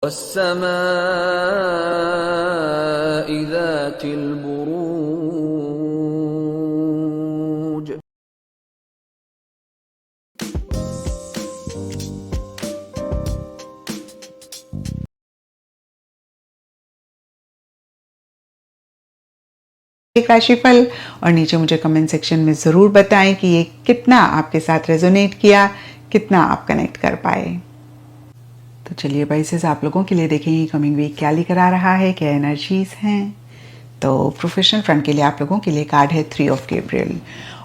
वस्समाइ ज़ातिल बुरूज। एक राशिफल और नीचे मुझे कमेंट सेक्शन में ज़रूर बताएं कि ये कितना आपके साथ रेजोनेट किया, कितना आप कनेक्ट कर पाए। तो चलिए पाइसेस, आप लोगों के लिए देखेंगे कमिंग वीक क्या लेकर आ रहा है, क्या एनर्जीज हैं। तो प्रोफेशनल फ्रंट के लिए आप लोगों के लिए कार्ड है 3 ऑफ गैब्रियल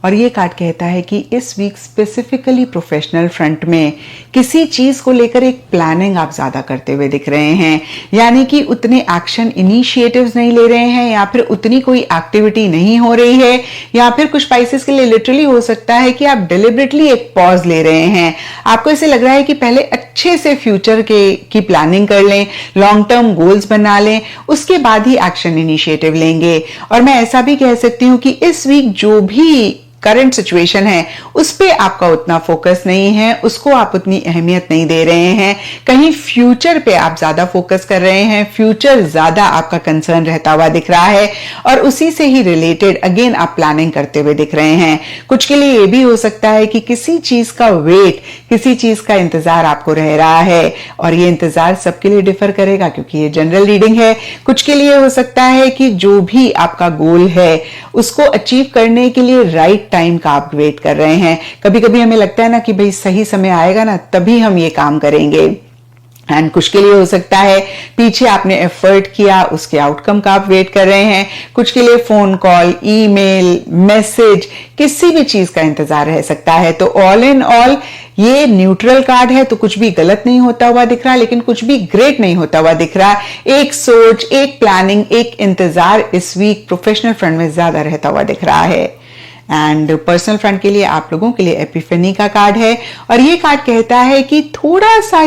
और ये कार्ड कहता है कि इस वीक स्पेसिफिकली प्रोफेशनल फ्रंट में किसी चीज को लेकर एक प्लानिंग आप ज्यादा करते हुए दिख रहे हैं, यानी कि उतने एक्शन इनिशिएटिव्स नहीं ले रहे हैं या फिर उतनी कोई एक्टिविटी नहीं हो रही है, या फिर कुछ स्पाइसेस के लिए लिटरली हो सकता है कि आप डिलिबरेटली एक पॉज ले रहे हैं। आपको ऐसे लग रहा है कि पहले अच्छे से फ्यूचर की प्लानिंग कर लें, लॉन्ग टर्म गोल्स बना लें, उसके बाद ही एक्शन इनिशिएटिव लेंगे। और मैं ऐसा भी कह सकती हूँ कि इस वीक जो भी करंट सिचुएशन है उस पे आपका उतना फोकस नहीं है, उसको आप उतनी अहमियत नहीं दे रहे हैं। कहीं फ्यूचर पे आप ज्यादा फोकस कर रहे हैं, फ्यूचर ज्यादा आपका कंसर्न रहता हुआ दिख रहा है और उसी से ही रिलेटेड अगेन आप प्लानिंग करते हुए दिख रहे हैं। कुछ के लिए ये भी हो सकता है कि किसी चीज का वेट, किसी चीज का इंतजार आपको रह रहा है और ये इंतजार सबके लिए डिफर करेगा क्योंकि ये जनरल रीडिंग है। कुछ के लिए हो सकता है कि जो भी आपका गोल है उसको अचीव करने के लिए राइट टाइम का आप वेट कर रहे हैं। कभी कभी हमें लगता है ना कि भाई सही समय आएगा ना तभी हम ये काम करेंगे। एंड कुछ के लिए हो सकता है पीछे आपने एफर्ट किया, उसके आउटकम का आप वेट कर रहे हैं। कुछ के लिए फोन कॉल, ईमेल, मैसेज, किसी भी चीज का इंतजार रह सकता है। तो ऑल इन ऑल ये न्यूट्रल कार्ड है, तो कुछ भी गलत नहीं होता हुआ दिख रहा, लेकिन कुछ भी ग्रेट नहीं होता हुआ दिख रहा। एक सोच, एक प्लानिंग, एक इंतजार इस वीक प्रोफेशनल फ्रंट में ज्यादा रहता हुआ दिख रहा है। एंड पर्सनल फ्रंट के लिए आप लोगों के लिए एपिफेनी का कार्ड है और ये कार्ड कहता है कि थोड़ा सा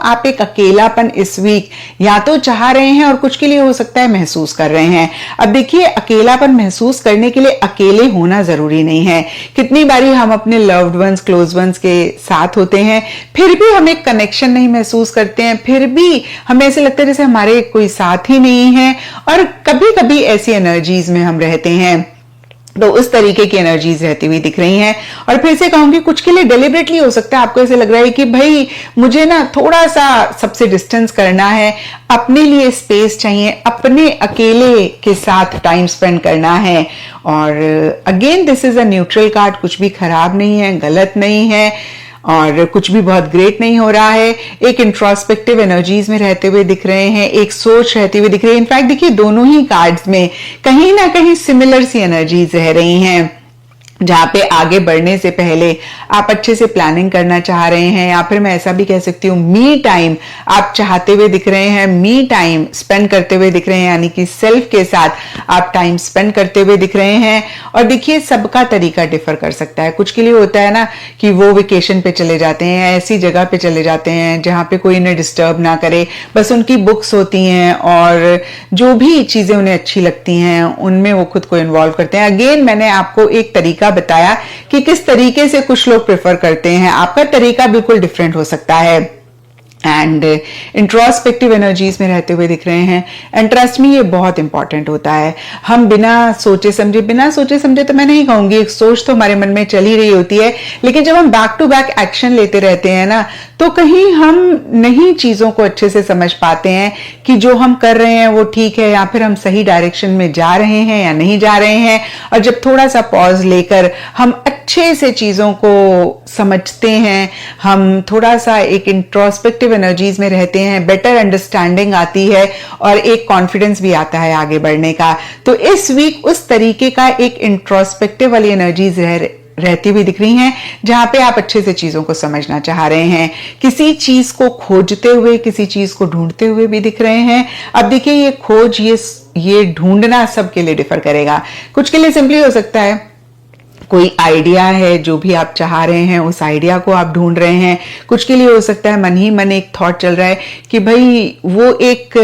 आप एक अकेलापन इस वीक या तो चाह रहे हैं और कुछ के लिए हो सकता है महसूस कर रहे हैं। अब देखिए, अकेलापन महसूस करने के लिए अकेले होना जरूरी नहीं है। कितनी बारी हम अपने लव्ड वंस, क्लोज वंस के साथ होते हैं, फिर भी हम एक कनेक्शन नहीं महसूस करते हैं, फिर भी हमें ऐसे लगता है जैसे हमारे कोई साथ ही नहीं है। और कभी कभी ऐसी एनर्जीज में हम रहते हैं, तो उस तरीके की एनर्जीज रहती हुई दिख रही हैं। और फिर से कहूंगी कुछ के लिए डेलिबरेटली हो सकता है आपको ऐसे लग रहा है कि भाई मुझे ना थोड़ा सा सबसे डिस्टेंस करना है, अपने लिए स्पेस चाहिए, अपने अकेले के साथ टाइम स्पेंड करना है। और again this is a neutral card, कुछ भी खराब नहीं है, गलत नहीं है और कुछ भी बहुत ग्रेट नहीं हो रहा है। एक इंट्रोस्पेक्टिव एनर्जीज में रहते हुए दिख रहे हैं, एक सोच रहती हुई दिख रही है। इनफैक्ट देखिए, दोनों ही कार्ड्स में कहीं ना कहीं सिमिलर सी एनर्जीज रह रही हैं, जहां पे आगे बढ़ने से पहले आप अच्छे से प्लानिंग करना चाह रहे हैं, या फिर मैं ऐसा भी कह सकती हूँ मी टाइम आप चाहते हुए दिख रहे हैं, मी टाइम स्पेंड करते हुए दिख रहे हैं, यानी कि सेल्फ के साथ आप टाइम स्पेंड करते हुए दिख रहे हैं। और देखिए, सबका तरीका डिफर कर सकता है। कुछ के लिए होता है ना कि वो वेकेशन पे चले जाते हैं, ऐसी जगह पे चले जाते हैं जहां पे कोई इन्हें डिस्टर्ब ना करे, बस उनकी बुक्स होती हैं और जो भी चीजें उन्हें अच्छी लगती हैं उनमें वो खुद को इन्वॉल्व करते हैं। अगेन मैंने आपको एक तरीका बताया कि किस तरीके से कुछ लोग प्रेफर करते हैं, आपका तरीका बिल्कुल डिफरेंट हो सकता है। एंड इंट्रोस्पेक्टिव एनर्जीज में रहते हुए दिख रहे हैं। एंड ट्रस्ट मी, ये बहुत इंपॉर्टेंट होता है। हम बिना सोचे समझे तो मैं नहीं कहूंगी, एक सोच तो हमारे मन में चल ही रही होती है, लेकिन जब हम बैक टू बैक एक्शन लेते रहते हैं ना, तो कहीं हम नहीं चीजों को अच्छे से समझ पाते हैं कि जो हम कर रहे हैं वो ठीक है या फिर हम सही डायरेक्शन में जा रहे हैं या नहीं जा रहे हैं। और जब थोड़ा सा पॉज लेकर हम अच्छे से चीजों को समझते हैं, हम थोड़ा सा एक इंट्रोस्पेक्टिव एनर्जीज में रहते हैं, बेटर अंडरस्टैंडिंग आती है और एक कॉन्फिडेंस भी आता है आगे बढ़ने का। तो इस वीक उस तरीके का एक इंट्रोस्पेक्टिव वाली एनर्जीज रहती हुई दिख रही हैं, जहां पे आप अच्छे से चीजों को समझना चाह रहे हैं, किसी चीज को खोजते हुए, किसी चीज को ढूंढते हुए भी दिख रहे हैं। अब देखिए, ये खोज, ये ढूंढना सबके लिए डिफर करेगा। कुछ के लिए सिंपली हो सकता है कोई आइडिया है जो भी आप चाह रहे हैं, उस आइडिया को आप ढूंढ रहे हैं। कुछ के लिए हो सकता है मन ही मन एक थॉट चल रहा है कि भाई वो एक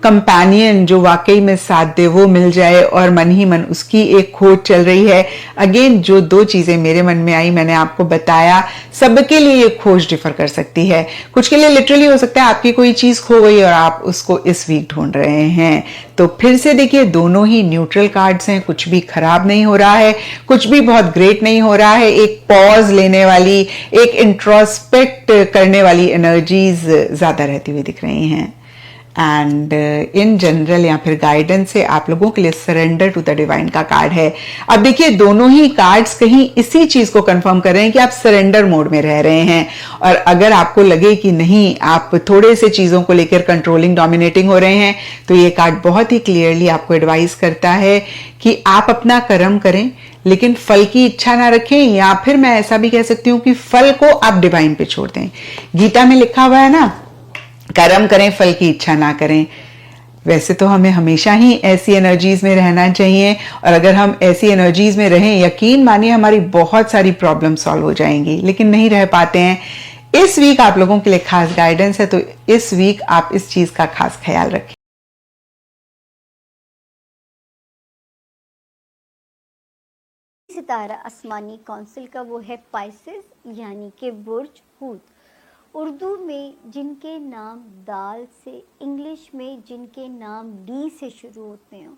कंपेनियन जो वाकई में साथ दे वो मिल जाए, और मन ही मन उसकी एक खोज चल रही है। अगेन जो दो चीजें मेरे मन में आई मैंने आपको बताया, सबके लिए ये खोज डिफर कर सकती है। कुछ के लिए लिटरली हो सकता है आपकी कोई चीज खो गई और आप उसको इस वीक ढूंढ रहे हैं। तो फिर से देखिए दोनों ही न्यूट्रल कार्ड्स हैं, कुछ भी खराब नहीं हो रहा है, कुछ भी बहुत ग्रेट नहीं हो रहा है। एक पॉज लेने वाली, एक इंट्रोस्पेक्ट करने वाली एनर्जीज ज्यादा रहती हुई दिख रही हैं। एंड इन जनरल या फिर गाइडेंस से आप लोगों के लिए सरेंडर टू द डिवाइन का कार्ड है। अब देखिए दोनों ही कार्ड्स कहीं इसी चीज को कंफर्म कर रहे हैं कि आप सरेंडर मोड में रह रहे हैं। और अगर आपको लगे कि नहीं आप थोड़े से चीजों को लेकर कंट्रोलिंग डोमिनेटिंग हो रहे हैं, तो ये कार्ड बहुत ही क्लियरली आपको एडवाइस करता है कि आप अपना कर्म करें लेकिन फल की इच्छा ना रखें, या फिर मैं ऐसा भी कह सकती हूं कि फल को आप डिवाइन पे छोड़ दें। गीता में लिखा हुआ है ना, कर्म करें फल की इच्छा ना करें। वैसे तो हमें हमेशा ही ऐसी एनर्जीज में रहना चाहिए, और अगर हम ऐसी एनर्जीज में रहें, यकीन मानिए हमारी बहुत सारी प्रॉब्लम सॉल्व हो जाएंगी, लेकिन नहीं रह पाते हैं। इस वीक आप लोगों के लिए खास गाइडेंस है, तो इस वीक आप इस चीज का खास ख्याल रखें। सितारा आसमानी काउंसिल का वो है पाइसेस, यानी कि बुर्ज हूत। उर्दू में जिनके नाम दाल से, इंग्लिश में जिनके नाम डी से शुरू होते हो,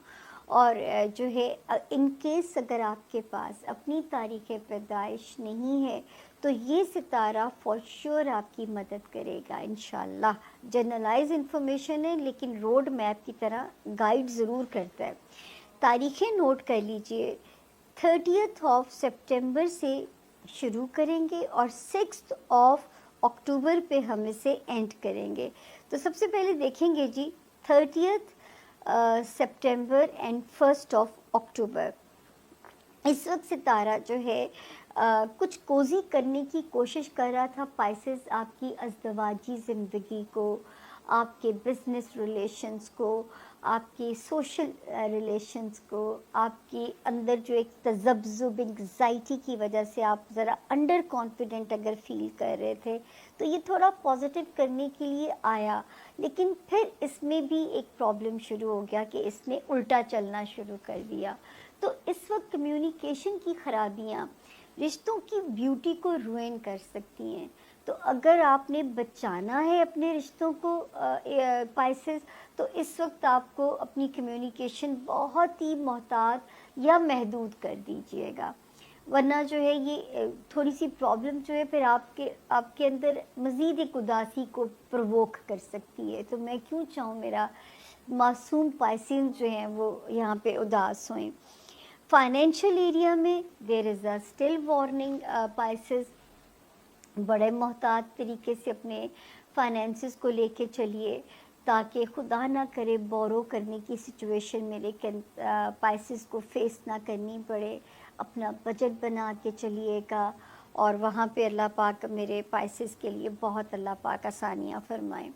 और जो है इनकेस अगर आपके पास अपनी तारीख़ पैदाइश नहीं है तो ये सितारा फॉर श्योर आपकी मदद करेगा इंशाल्लाह। जनरलाइज इन्फॉर्मेशन है लेकिन रोड मैप की तरह गाइड ज़रूर करता है। तारीखें नोट कर लीजिए, 30th ऑफ सितंबर से शुरू करेंगे और 6th ऑफ अक्टूबर पे हम इसे एंड करेंगे। तो सबसे पहले देखेंगे जी 30th September and 1st of October. इस वक्त सितारा जो है कुछ कोजी करने की कोशिश कर रहा था पाइसेस, आपकी अज़दवाजी ज़िंदगी को, आपके बिजनेस रिलेशंस को, आपकी सोशल रिलेशंस को, आपके अंदर जो एक तज़ब्ज़ुब एंग्जाइटी की वजह से आप ज़रा अंडर कॉन्फिडेंट अगर फील कर रहे थे तो ये थोड़ा पॉजिटिव करने के लिए आया, लेकिन फिर इसमें भी एक प्रॉब्लम शुरू हो गया कि इसने उल्टा चलना शुरू कर दिया। तो इस वक्त कम्युनिकेशन की खराबियाँ रिश्तों की ब्यूटी को रुइन कर सकती हैं। तो अगर आपने बचाना है अपने रिश्तों को पाइसेस, तो इस वक्त आपको अपनी कम्युनिकेशन बहुत ही मोहतात या महदूद कर दीजिएगा, वरना जो है ये थोड़ी सी प्रॉब्लम जो है फिर आपके अंदर मज़ीद एक उदासी को प्रोवोक कर सकती है। तो मैं क्यों चाहूँ मेरा मासूम पाइसेस जो हैं वो यहाँ पे उदास हों। फाइनेंशियल एरिया में there is a still warning pieces, बड़े मोहतात तरीके से अपने फाइनेंसिस को लेके चलिए ताकि खुदा ना करे बोरो करने की सिचुएशन मेरे पाइसेस को फेस ना करनी पड़े। अपना बजट बना के चलिएगा और वहाँ पे अल्लाह पाक मेरे पाइसेस के लिए बहुत अल्लाह पाक आसानियाँ फरमाएं।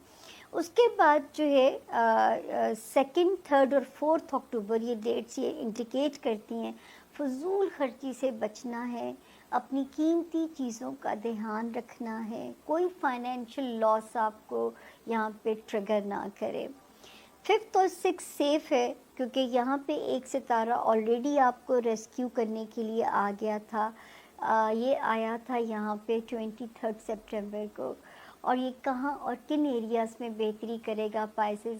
उसके बाद जो है 2nd, 3rd और 4th अक्टूबर ये डेट्स ये इंडिकेट करती हैं फजूल खर्ची से बचना है, अपनी कीमती चीज़ों का ध्यान रखना है, कोई फाइनेंशियल लॉस आपको यहाँ पे ट्रिगर ना करे। 5th और 6th सेफ़ है क्योंकि यहाँ पे एक सितारा ऑलरेडी आपको रेस्क्यू करने के लिए आ गया था। ये आया था यहाँ पे 23rd सितंबर को, और ये कहाँ और किन एरियाज़ में बेहतरी करेगा पाइसेस।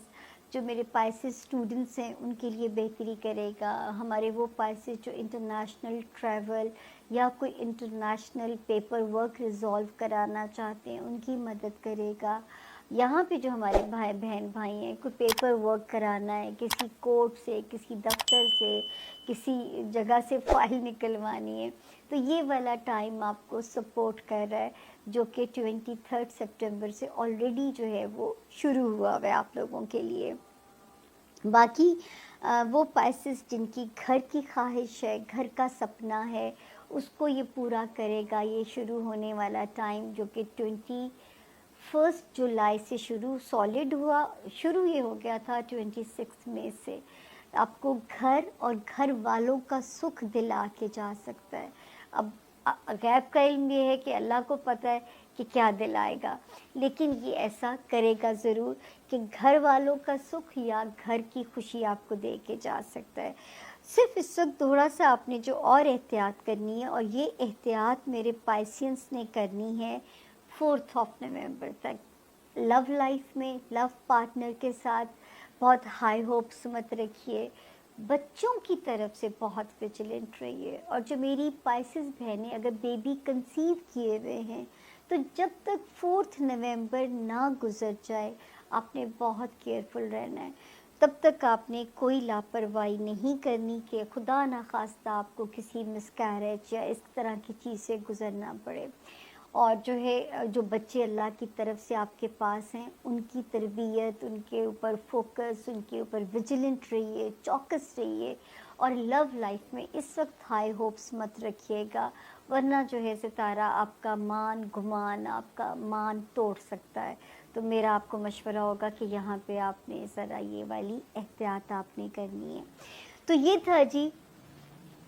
जो मेरे पाइसेस स्टूडेंट्स हैं उनके लिए बेहतरी करेगा। हमारे वो पाइसेस जो इंटरनेशनल ट्रैवल या कोई इंटरनेशनल पेपर वर्क रिजॉल्व कराना चाहते हैं उनकी मदद करेगा। यहाँ पे जो हमारे बहन भाई हैं, कोई पेपर वर्क कराना है किसी कोर्ट से, किसी दफ्तर से, किसी जगह से फ़ाइल निकलवानी है, तो ये वाला टाइम आपको सपोर्ट कर रहा है, जो कि 23rd सितंबर से ऑलरेडी जो है वो शुरू हुआ है आप लोगों के लिए। बाकी वो पाइसेस जिनकी घर की ख्वाहिश है, घर का सपना है, उसको ये पूरा करेगा ये शुरू होने वाला टाइम, जो कि 21 जुलाई से सॉलिड हुआ। शुरू ये हो गया था 26 मई से। आपको घर और घर वालों का सुख दिला के जा सकता है। अब गैब का इल्म ये है कि अल्लाह को पता है कि क्या दिलाएगा, लेकिन ये ऐसा करेगा ज़रूर कि घर वालों का सुख या घर की खुशी आपको दे के जा सकता है। सिर्फ इस वक्त थोड़ा सा आपने जो और एहतियात करनी है, और ये एहतियात मेरे पाइसियंस ने करनी है 4 नवंबर तक। लव लाइफ में लव पार्टनर के साथ बहुत हाई होप्स मत रखिए, बच्चों की तरफ से बहुत विजिलेंट रहिए। और जो मेरी पाइसेस बहनें अगर बेबी कंसीव किए हुए हैं, तो जब तक 4 नवंबर ना गुजर जाए आपने बहुत केयरफुल रहना है। तब तक आपने कोई लापरवाही नहीं करनी कि खुदा ना खास्ता आपको किसी मिसकैरेज या इस तरह की चीज़ से गुजरना पड़े। और जो है जो बच्चे अल्लाह की तरफ से आपके पास हैं, उनकी तरबियत, उनके ऊपर फोकस, उनके ऊपर विजिलेंट रहिए, चौकस रहिए। और लव लाइफ में इस वक्त हाई होप्स मत रखिएगा, वरना जो है सितारा आपका मान गुमान, आपका मान तोड़ सकता है। तो मेरा आपको मशवरा होगा कि यहाँ पे आपने ज़रा ये वाली एहतियात आपने करनी है। तो ये था जी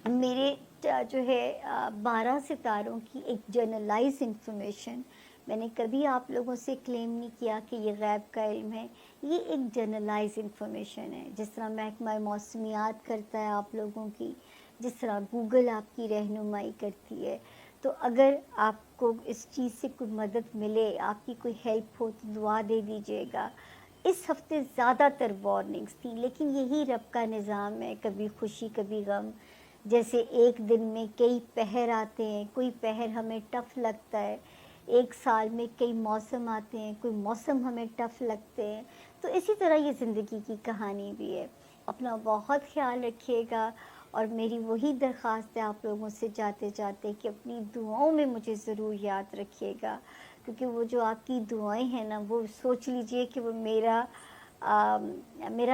मेरे जो है 12 सितारों की एक जनरलाइज इंफॉर्मेशन। मैंने कभी आप लोगों से क्लेम नहीं किया कि ये गैब का इल्म है, ये एक जनरलाइज इंफॉर्मेशन है। जिस तरह महकमा मौसमियात करता है आप लोगों की, जिस तरह गूगल आपकी रहनुमाई करती है। तो अगर आपको इस चीज़ से कोई मदद मिले, आपकी कोई हेल्प हो, तो दुआ दे दीजिएगा। इस हफ्ते ज़्यादातर वार्निंग्स थी, लेकिन यही रब का निज़ाम है, कभी खुशी कभी गम। जैसे एक दिन में कई पहर आते हैं, कोई पहर हमें टफ़ लगता है, एक साल में कई मौसम आते हैं, कोई मौसम हमें टफ़ लगते हैं। तो इसी तरह ये ज़िंदगी की कहानी भी है। अपना बहुत ख्याल रखिएगा, और मेरी वही दरख्वास्त है आप लोगों से जाते जाते कि अपनी दुआओं में मुझे ज़रूर याद रखिएगा, क्योंकि वो जो आपकी दुआएं हैं ना, वो सोच लीजिए कि वो मेरा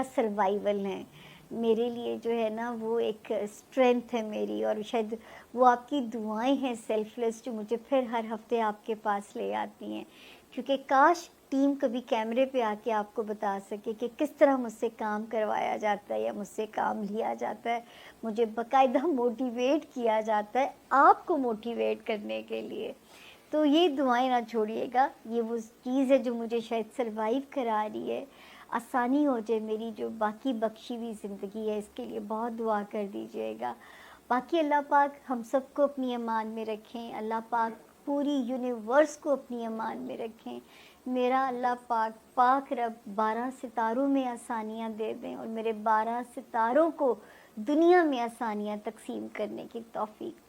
सर्वाइवल है। मेरे लिए जो है ना वो एक स्ट्रेंथ है मेरी, और शायद वो आपकी दुआएं हैं सेल्फलेस, जो मुझे फिर हर हफ्ते आपके पास ले आती हैं। क्योंकि काश टीम कभी कैमरे पे आके आपको बता सके कि किस तरह मुझसे काम करवाया जाता है या मुझसे काम लिया जाता है। मुझे बाकायदा मोटिवेट किया जाता है आपको मोटिवेट करने के लिए। तो ये दुआएं ना छोड़िएगा, ये वो चीज़ है जो मुझे शायद सरवाइव करा रही है, आसानी हो जाए मेरी जो बाकी बख्शी हुई ज़िंदगी है, इसके लिए बहुत दुआ कर दीजिएगा। बाकी अल्लाह पाक हम सबको अपनी अमान में रखें, अल्लाह पाक पूरी यूनिवर्स को अपनी अमान में रखें। मेरा अल्लाह पाक पाक रब 12 सितारों में आसानियाँ दे दें, और मेरे 12 सितारों को दुनिया में आसानियाँ तकसीम करने की तौफीक